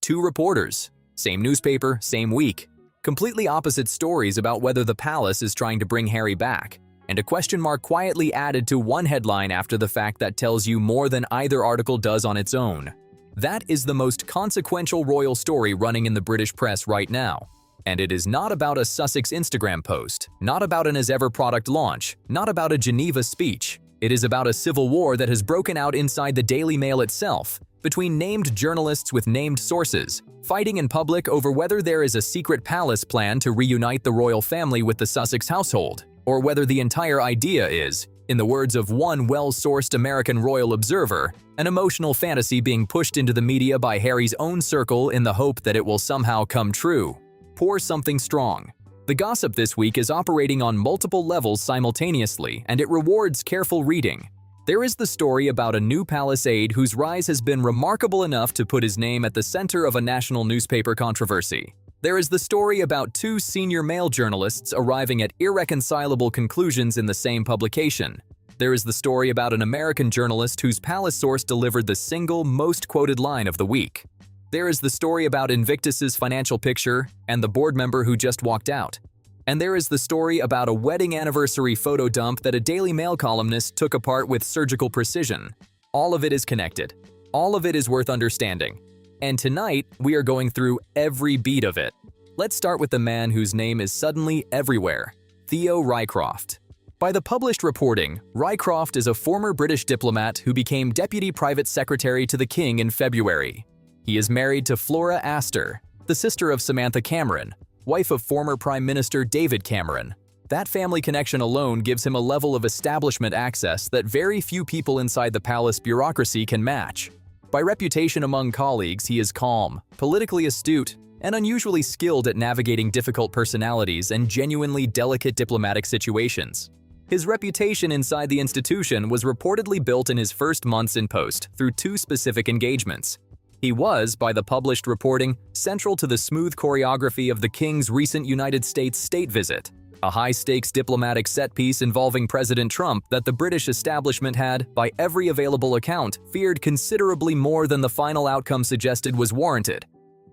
two reporters. Same newspaper, same week. Completely opposite stories about whether the palace is trying to bring Harry back, and a question mark quietly added to one headline after the fact that tells you more than either article does on its own. That is the most consequential royal story running in the British press right now. And it is not about a Sussex Instagram post, not about an As Ever product launch, not about a Geneva speech. It is about a civil war that has broken out inside the Daily Mail itself, between named journalists with named sources, fighting in public over whether there is a secret palace plan to reunite the royal family with the Sussex household, or whether the entire idea is, in the words of one well-sourced American royal observer, an emotional fantasy being pushed into the media by Harry's own circle in the hope that it will somehow come true. Pour something strong. The gossip this week is operating on multiple levels simultaneously, and it rewards careful reading. There is the story about a new palace aide whose rise has been remarkable enough to put his name at the center of a national newspaper controversy. There is the story about two senior male journalists arriving at irreconcilable conclusions in the same publication. There is the story about an American journalist whose palace source delivered the single most quoted line of the week. There is the story about Invictus's financial picture and the board member who just walked out. And there is the story about a wedding anniversary photo dump that a Daily Mail columnist took apart with surgical precision. All of it is connected. All of it is worth understanding. And tonight, we are going through every beat of it. Let's start with the man whose name is suddenly everywhere, Theo Rycroft. By the published reporting, Rycroft is a former British diplomat who became Deputy Private Secretary to the King in February. He is married to Flora Astor, the sister of Samantha Cameron, wife of former Prime Minister David Cameron. That family connection alone gives him a level of establishment access that very few people inside the palace bureaucracy can match. By reputation among colleagues, he is calm, politically astute, and unusually skilled at navigating difficult personalities and genuinely delicate diplomatic situations. His reputation inside the institution was reportedly built in his first months in post through two specific engagements. He was, by the published reporting, central to the smooth choreography of the King's recent United States state visit, a high-stakes diplomatic set-piece involving President Trump that the British establishment had, by every available account, feared considerably more than the final outcome suggested was warranted.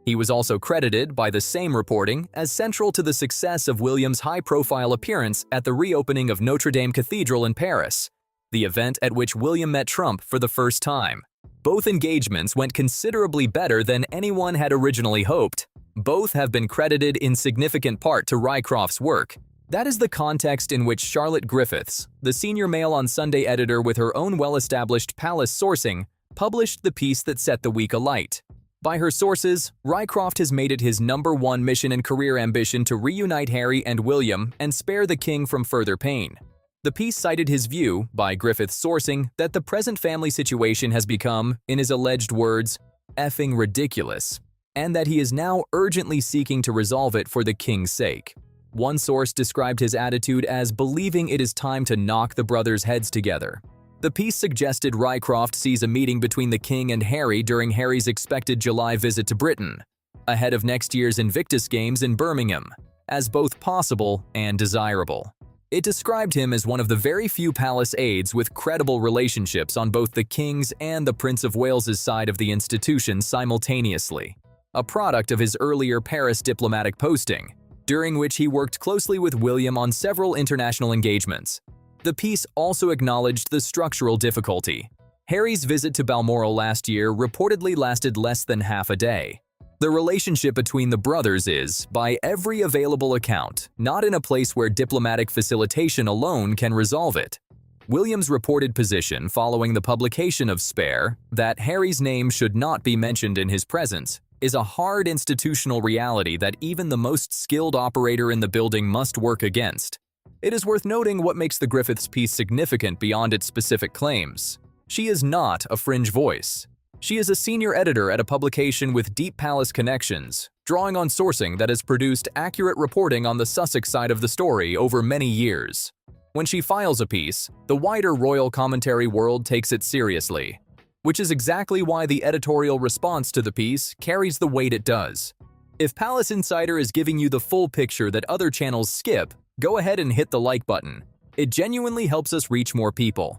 He was also credited, by the same reporting, as central to the success of William's high-profile appearance at the reopening of Notre Dame Cathedral in Paris, the event at which William met Trump for the first time. Both engagements went considerably better than anyone had originally hoped. Both have been credited in significant part to Rycroft's work. That is the context in which Charlotte Griffiths, the senior Mail on Sunday editor with her own well-established palace sourcing, published the piece that set the week alight. By her sources, Rycroft has made it his #1 mission and career ambition to reunite Harry and William and spare the king from further pain. The piece cited his view, by Griffith's sourcing, that the present family situation has become, in his alleged words, effing ridiculous, and that he is now urgently seeking to resolve it for the king's sake. One source described his attitude as believing it is time to knock the brothers' heads together. The piece suggested Rycroft sees a meeting between the king and Harry during Harry's expected July visit to Britain, ahead of next year's Invictus Games in Birmingham, as both possible and desirable. It described him as one of the very few palace aides with credible relationships on both the King's and the Prince of Wales's side of the institution simultaneously, a product of his earlier Paris diplomatic posting, during which he worked closely with William on several international engagements. The piece also acknowledged the structural difficulty. Harry's visit to Balmoral last year reportedly lasted less than half a day. The relationship between the brothers is, by every available account, not in a place where diplomatic facilitation alone can resolve it. William's reported position following the publication of Spare, that Harry's name should not be mentioned in his presence, is a hard institutional reality that even the most skilled operator in the building must work against. It is worth noting what makes the Griffiths piece significant beyond its specific claims. She is not a fringe voice. She is a senior editor at a publication with deep palace connections, drawing on sourcing that has produced accurate reporting on the Sussex side of the story over many years. When she files a piece, the wider royal commentary world takes it seriously, which is exactly why the editorial response to the piece carries the weight it does. If Palace Insider is giving you the full picture that other channels skip, go ahead and hit the like button. It genuinely helps us reach more people.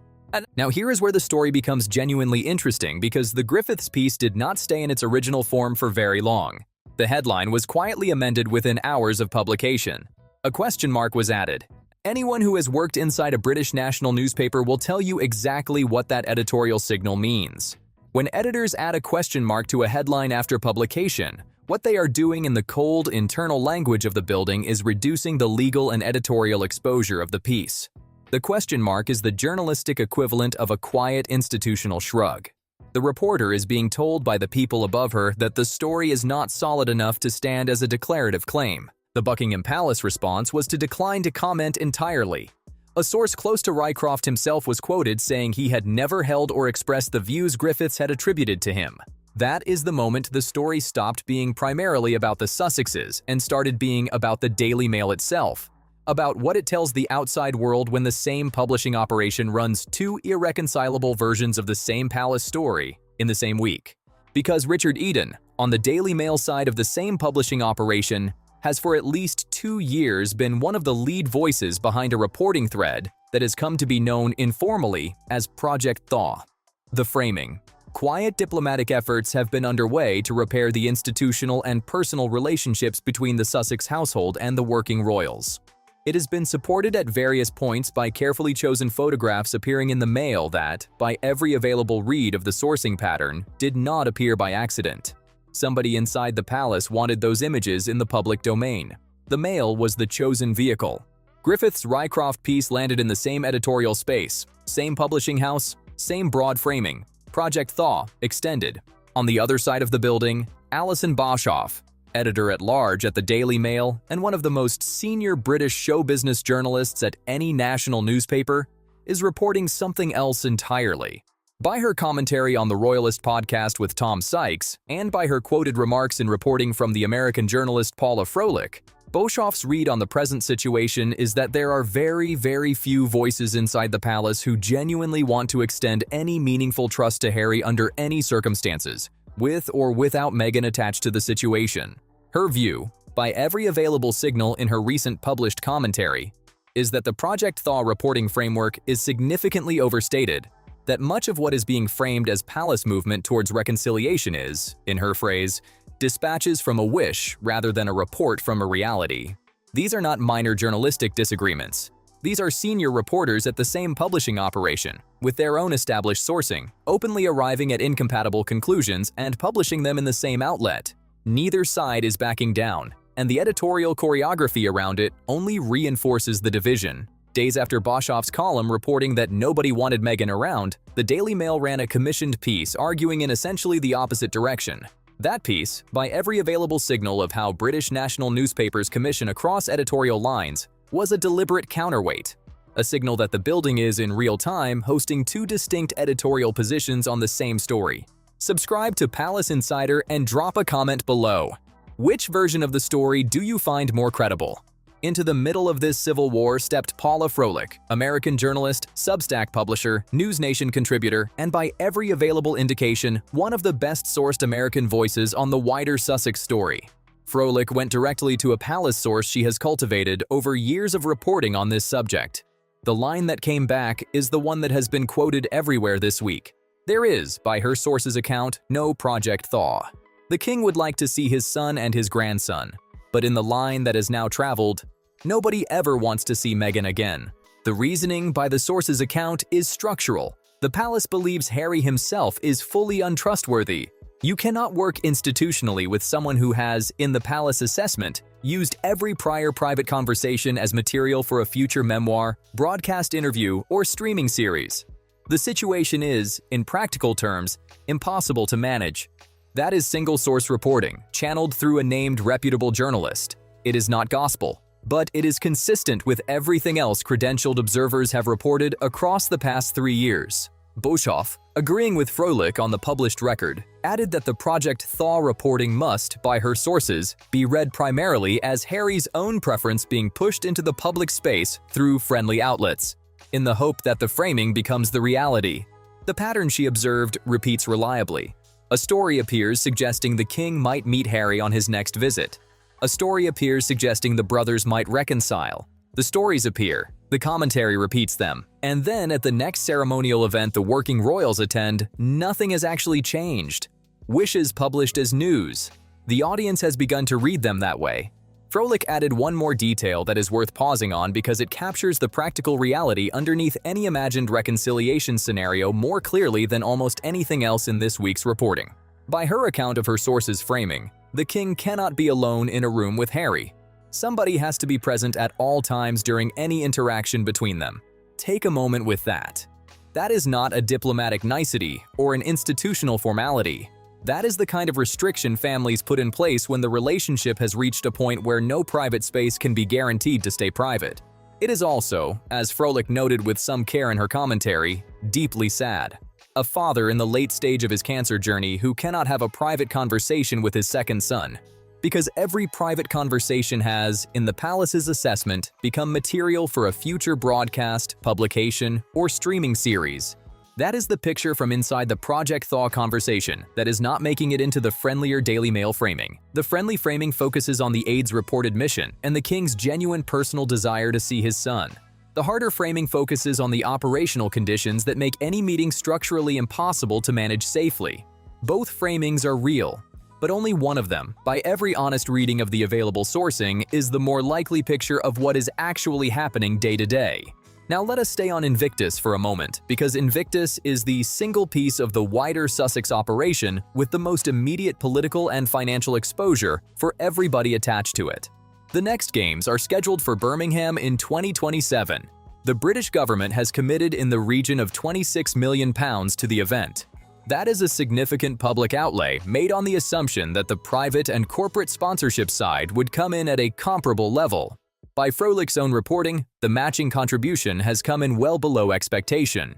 Now here is where the story becomes genuinely interesting because the Griffiths piece did not stay in its original form for very long. The headline was quietly amended within hours of publication. A question mark was added. Anyone who has worked inside a British national newspaper will tell you exactly what that editorial signal means. When editors add a question mark to a headline after publication, what they are doing in the cold, internal language of the building is reducing the legal and editorial exposure of the piece. The question mark is the journalistic equivalent of a quiet institutional shrug. The reporter is being told by the people above her that the story is not solid enough to stand as a declarative claim. The Buckingham Palace response was to decline to comment entirely. A source close to Rycroft himself was quoted saying he had never held or expressed the views Griffiths had attributed to him. That is the moment the story stopped being primarily about the Sussexes and started being about the Daily Mail itself, about what it tells the outside world when the same publishing operation runs two irreconcilable versions of the same palace story in the same week. Because Richard Eden, on the Daily Mail side of the same publishing operation, has for at least 2 years been one of the lead voices behind a reporting thread that has come to be known informally as Project Thaw. The framing. Quiet diplomatic efforts have been underway to repair the institutional and personal relationships between the Sussex household and the working royals. It has been supported at various points by carefully chosen photographs appearing in the Mail that, by every available read of the sourcing pattern, did not appear by accident. Somebody inside the palace wanted those images in the public domain. The Mail was the chosen vehicle. Griffiths' Rycroft piece landed in the same editorial space, same publishing house, same broad framing. Project Thaw, extended. On the other side of the building, Alison Boshoff, editor-at-large at the Daily Mail and one of the most senior British show business journalists at any national newspaper, is reporting something else entirely. By her commentary on the Royalist podcast with Tom Sykes, and by her quoted remarks in reporting from the American journalist Paula Froelich, Boshoff's read on the present situation is that there are very, very few voices inside the palace who genuinely want to extend any meaningful trust to Harry under any circumstances, with or without Meghan attached to the situation. Her view, by every available signal in her recent published commentary, is that the Project Thaw reporting framework is significantly overstated, that much of what is being framed as palace movement towards reconciliation is, in her phrase, dispatches from a wish rather than a report from a reality. These are not minor journalistic disagreements. These are senior reporters at the same publishing operation, with their own established sourcing, openly arriving at incompatible conclusions and publishing them in the same outlet. Neither side is backing down, and the editorial choreography around it only reinforces the division. Days after Boshoff's column reporting that nobody wanted Meghan around, the Daily Mail ran a commissioned piece arguing in essentially the opposite direction. That piece, by every available signal of how British national newspapers commission across editorial lines, was a deliberate counterweight. A signal that the building is in real time hosting two distinct editorial positions on the same story. Subscribe to Palace Insider and drop a comment below. Which version of the story do you find more credible? Into the middle of this civil war stepped Paula Froelich, American journalist, Substack publisher, News Nation contributor, and by every available indication, one of the best-sourced American voices on the wider Sussex story. Froelich went directly to a palace source she has cultivated over years of reporting on this subject. The line that came back is the one that has been quoted everywhere this week. There is, by her source's account, no Project Thaw. The king would like to see his son and his grandson. But in the line that has now traveled, nobody ever wants to see Meghan again. The reasoning by the source's account is structural. The palace believes Harry himself is fully untrustworthy. You cannot work institutionally with someone who has, in the palace assessment, used every prior private conversation as material for a future memoir, broadcast interview, or streaming series. The situation is, in practical terms, impossible to manage. That is single-source reporting, channeled through a named reputable journalist. It is not gospel, but it is consistent with everything else credentialed observers have reported across the past 3 years. Boshoff, agreeing with Froelich on the published record, added that the Project Thaw reporting must, by her sources, be read primarily as Harry's own preference being pushed into the public space through friendly outlets, in the hope that the framing becomes the reality. The pattern she observed repeats reliably. A story appears suggesting the king might meet Harry on his next visit. A story appears suggesting the brothers might reconcile. The stories appear, the commentary repeats them, And then at the next ceremonial event the working royals attend, nothing has actually changed. Wishes published as news. The audience has begun to read them that way. Froelich added one more detail that is worth pausing on because it captures the practical reality underneath any imagined reconciliation scenario more clearly than almost anything else in this week's reporting. By her account of her source's framing, the king cannot be alone in a room with Harry. Somebody has to be present at all times during any interaction between them. Take a moment with that. That is not a diplomatic nicety or an institutional formality. That is the kind of restriction families put in place when the relationship has reached a point where no private space can be guaranteed to stay private. It is also, as Froelich noted with some care in her commentary, deeply sad. A father in the late stage of his cancer journey who cannot have a private conversation with his second son. Because every private conversation has, in the palace's assessment, become material for a future broadcast, publication, or streaming series. That is the picture from inside the Project Thaw conversation that is not making it into the friendlier Daily Mail framing. The friendly framing focuses on the aide's reported mission and the king's genuine personal desire to see his son. The harder framing focuses on the operational conditions that make any meeting structurally impossible to manage safely. Both framings are real, but only one of them, by every honest reading of the available sourcing, is the more likely picture of what is actually happening day to day. Now let us stay on Invictus for a moment, because Invictus is the single piece of the wider Sussex operation with the most immediate political and financial exposure for everybody attached to it. The next games are scheduled for Birmingham in 2027. The British government has committed in the region of £26 million to the event. That is a significant public outlay made on the assumption that the private and corporate sponsorship side would come in at a comparable level. By Froelich's own reporting, the matching contribution has come in well below expectation.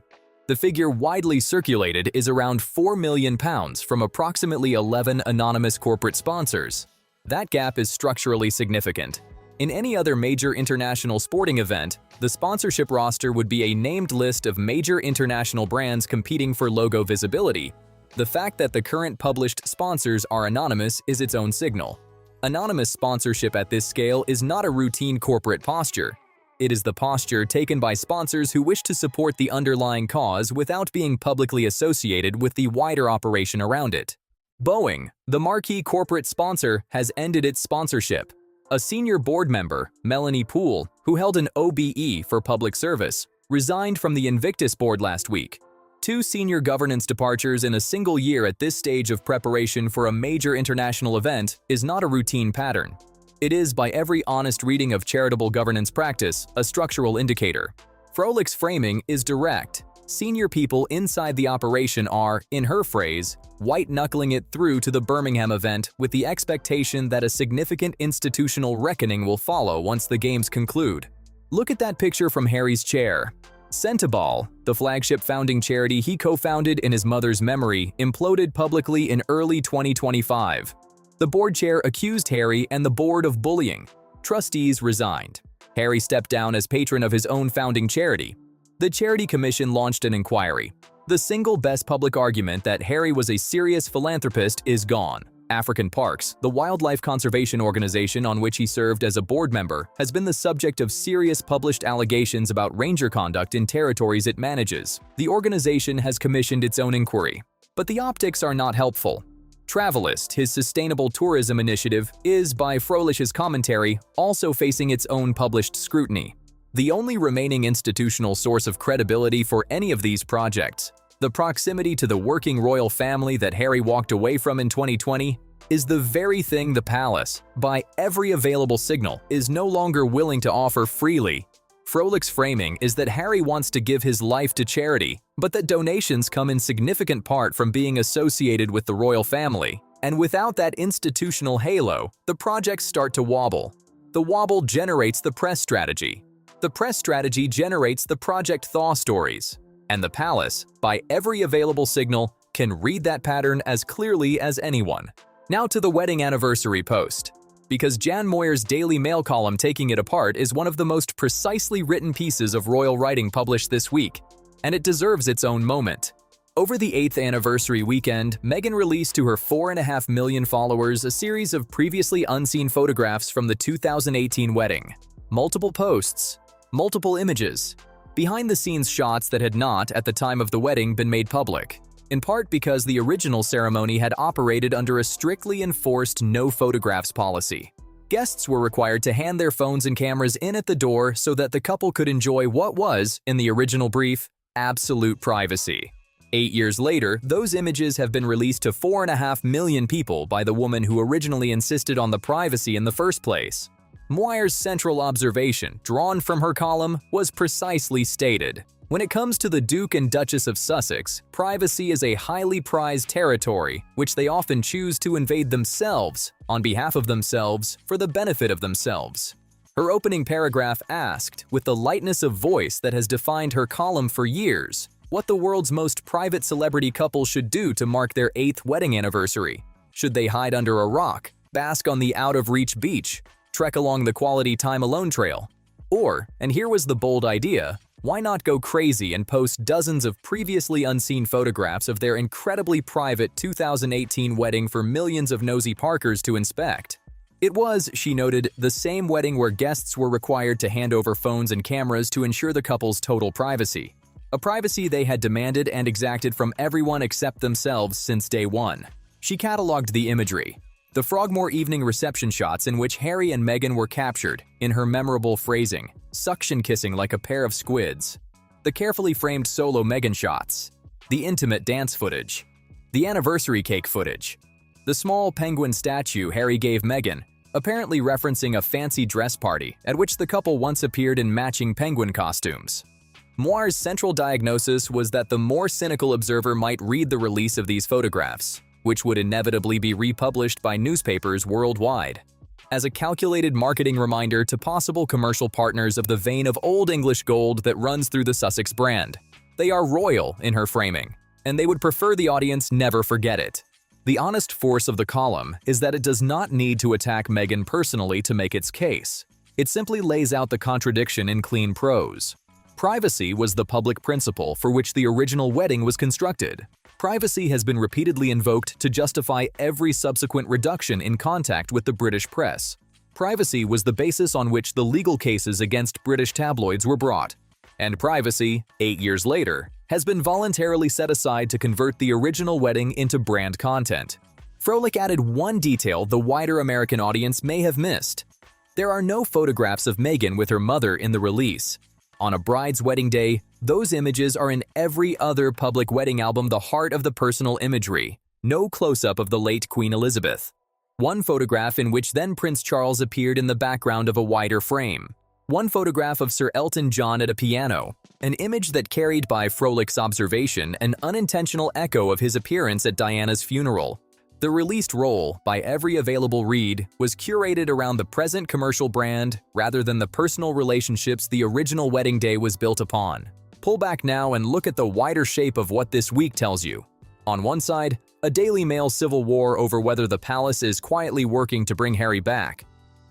The figure widely circulated is around £4 million from approximately 11 anonymous corporate sponsors. That gap is structurally significant. In any other major international sporting event, the sponsorship roster would be a named list of major international brands competing for logo visibility. The fact that the current published sponsors are anonymous is its own signal. Anonymous sponsorship at this scale is not a routine corporate posture. It is the posture taken by sponsors who wish to support the underlying cause without being publicly associated with the wider operation around it. Boeing, the marquee corporate sponsor, has ended its sponsorship. A senior board member, Melanie Poole, who held an OBE for public service, resigned from the Invictus board last week. 2 senior governance departures in a single year at this stage of preparation for a major international event is not a routine pattern. It is, by every honest reading of charitable governance practice, a structural indicator. Froelich's framing is direct. Senior people inside the operation are, in her phrase, white-knuckling it through to the Birmingham event with the expectation that a significant institutional reckoning will follow once the games conclude. Look at that picture from Harry's chair. Centiball, the flagship founding charity he co-founded in his mother's memory, imploded publicly in early 2025. The board chair accused Harry and the board of bullying. Trustees resigned. Harry stepped down as patron of his own founding charity. The Charity Commission launched an inquiry. The single best public argument that Harry was a serious philanthropist is gone. African Parks, the wildlife conservation organization on which he served as a board member, has been the subject of serious published allegations about ranger conduct in territories it manages. The organization has commissioned its own inquiry. But the optics are not helpful. Travelist, his sustainable tourism initiative, is, by Froelich's commentary, also facing its own published scrutiny. The only remaining institutional source of credibility for any of these projects, the proximity to the working royal family that Harry walked away from in 2020, is the very thing the palace, by every available signal, is no longer willing to offer freely. Froelich's framing is that Harry wants to give his life to charity, but that donations come in significant part from being associated with the royal family. And without that institutional halo, the projects start to wobble. The wobble generates the press strategy. The press strategy generates the Project Thaw stories. And the palace, by every available signal, can read that pattern as clearly as anyone. Now to the wedding anniversary post. Because Jan Moyer's Daily Mail column taking it apart is one of the most precisely written pieces of royal writing published this week, and it deserves its own moment. Over the 8th anniversary weekend, Meghan released to her 4.5 million followers a series of previously unseen photographs from the 2018 wedding. Multiple posts, multiple images. behind-the-scenes shots that had not, at the time of the wedding, been made public, in part because the original ceremony had operated under a strictly enforced no photographs policy. Guests were required to hand their phones and cameras in at the door so that the couple could enjoy what was, in the original brief, absolute privacy. 8 years later, those images have been released to 4.5 million people by the woman who originally insisted on the privacy in the first place. Moir's central observation, drawn from her column, was precisely stated. When it comes to the Duke and Duchess of Sussex, privacy is a highly prized territory, which they often choose to invade themselves, on behalf of themselves, for the benefit of themselves. Her opening paragraph asked, with the lightness of voice that has defined her column for years, what the world's most private celebrity couple should do to mark their 8th wedding anniversary. Should they hide under a rock, bask on the out-of-reach beach, trek along the quality time alone trail? Or, and here was the bold idea, why not go crazy and post dozens of previously unseen photographs of their incredibly private 2018 wedding for millions of nosy Parkers to inspect? It was, she noted, the same wedding where guests were required to hand over phones and cameras to ensure the couple's total privacy. A privacy they had demanded and exacted from everyone except themselves since day one. She cataloged the imagery. The Frogmore evening reception shots in which Harry and Meghan were captured, in her memorable phrasing, suction kissing like a pair of squids. The carefully framed solo Meghan shots. The intimate dance footage. The anniversary cake footage. The small penguin statue Harry gave Meghan, apparently referencing a fancy dress party at which the couple once appeared in matching penguin costumes. Moir's central diagnosis was that the more cynical observer might read the release of these photographs, which would inevitably be republished by newspapers worldwide, as a calculated marketing reminder to possible commercial partners of the vein of Old English gold that runs through the Sussex brand. They are royal in her framing, and they would prefer the audience never forget it. The honest force of the column is that it does not need to attack Meghan personally to make its case. It simply lays out the contradiction in clean prose. Privacy was the public principle for which the original wedding was constructed. Privacy has been repeatedly invoked to justify every subsequent reduction in contact with the British press. Privacy was the basis on which the legal cases against British tabloids were brought. And privacy, 8 years later, has been voluntarily set aside to convert the original wedding into brand content. Froelich added one detail the wider American audience may have missed. There are no photographs of Meghan with her mother in the release. On a bride's wedding day, those images are in every other public wedding album the heart of the personal imagery. No close-up of the late Queen Elizabeth. One photograph in which then Prince Charles appeared in the background of a wider frame. One photograph of Sir Elton John at a piano, an image that carried by Froelich's observation an unintentional echo of his appearance at Diana's funeral. The released roll, by every available read, was curated around the present commercial brand rather than the personal relationships the original wedding day was built upon. Pull back now and look at the wider shape of what this week tells you. On one side, a Daily Mail civil war over whether the palace is quietly working to bring Harry back.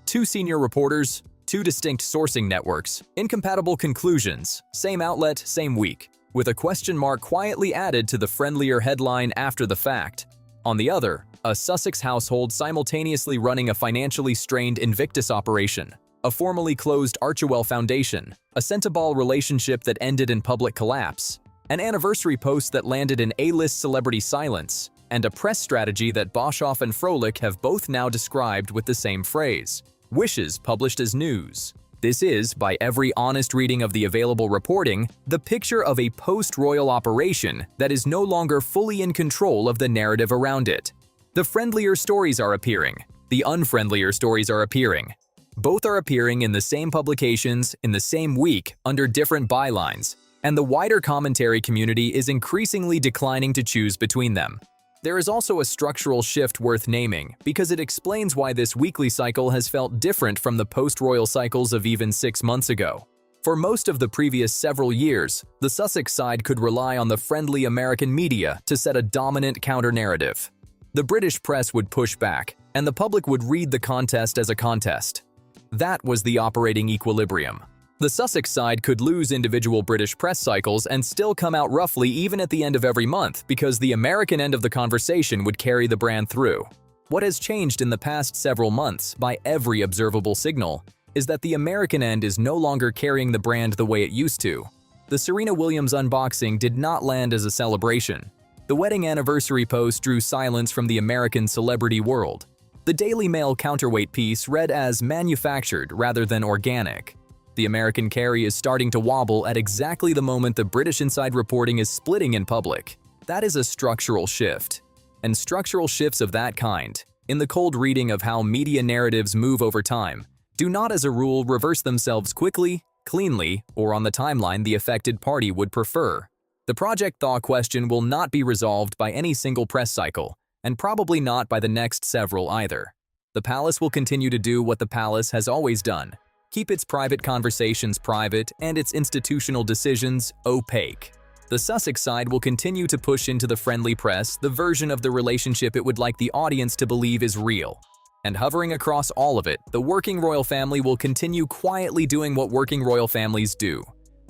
2 senior reporters, 2 distinct sourcing networks, incompatible conclusions, same outlet, same week, with a question mark quietly added to the friendlier headline after the fact. On the other, a Sussex household simultaneously running a financially strained Invictus operation, a formally closed Archewell Foundation, a Centiball relationship that ended in public collapse, an anniversary post that landed in A-list celebrity silence, and a press strategy that Boshoff and Froelich have both now described with the same phrase, wishes published as news. This is, by every honest reading of the available reporting, the picture of a post-royal operation that is no longer fully in control of the narrative around it. The friendlier stories are appearing. The unfriendlier stories are appearing. Both are appearing in the same publications, in the same week, under different bylines, and the wider commentary community is increasingly declining to choose between them. There is also a structural shift worth naming because it explains why this weekly cycle has felt different from the post-royal cycles of even 6 months ago. For most of the previous several years, the Sussex side could rely on the friendly American media to set a dominant counter-narrative. The British press would push back, and the public would read the contest as a contest. That was the operating equilibrium. The Sussex side could lose individual British press cycles and still come out roughly even at the end of every month because the American end of the conversation would carry the brand through. What has changed in the past several months, by every observable signal, is that the American end is no longer carrying the brand the way it used to. The Serena Williams unboxing did not land as a celebration. The wedding anniversary post drew silence from the American celebrity world. The Daily Mail counterweight piece read as manufactured rather than organic. The American carry is starting to wobble at exactly the moment the British inside reporting is splitting in public. That is a structural shift. And structural shifts of that kind, in the cold reading of how media narratives move over time, do not as a rule reverse themselves quickly, cleanly, or on the timeline the affected party would prefer. The Project Thaw question will not be resolved by any single press cycle, and probably not by the next several either. The palace will continue to do what the palace has always done: keep its private conversations private and its institutional decisions opaque. The Sussex side will continue to push into the friendly press the version of the relationship it would like the audience to believe is real. And hovering across all of it, the working royal family will continue quietly doing what working royal families do: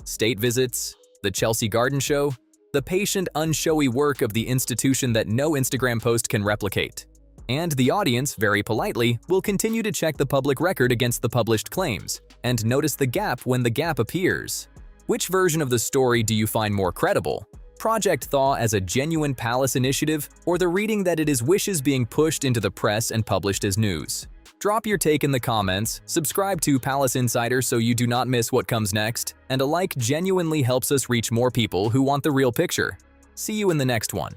state visits, the Chelsea Garden Show, the patient, unshowy work of the institution that no Instagram post can replicate. And the audience, very politely, will continue to check the public record against the published claims, and notice the gap when the gap appears. Which version of the story do you find more credible? Project Thaw as a genuine palace initiative, or the reading that it is wishes being pushed into the press and published as news? Drop your take in the comments, subscribe to Palace Insider so you do not miss what comes next, and a like genuinely helps us reach more people who want the real picture. See you in the next one.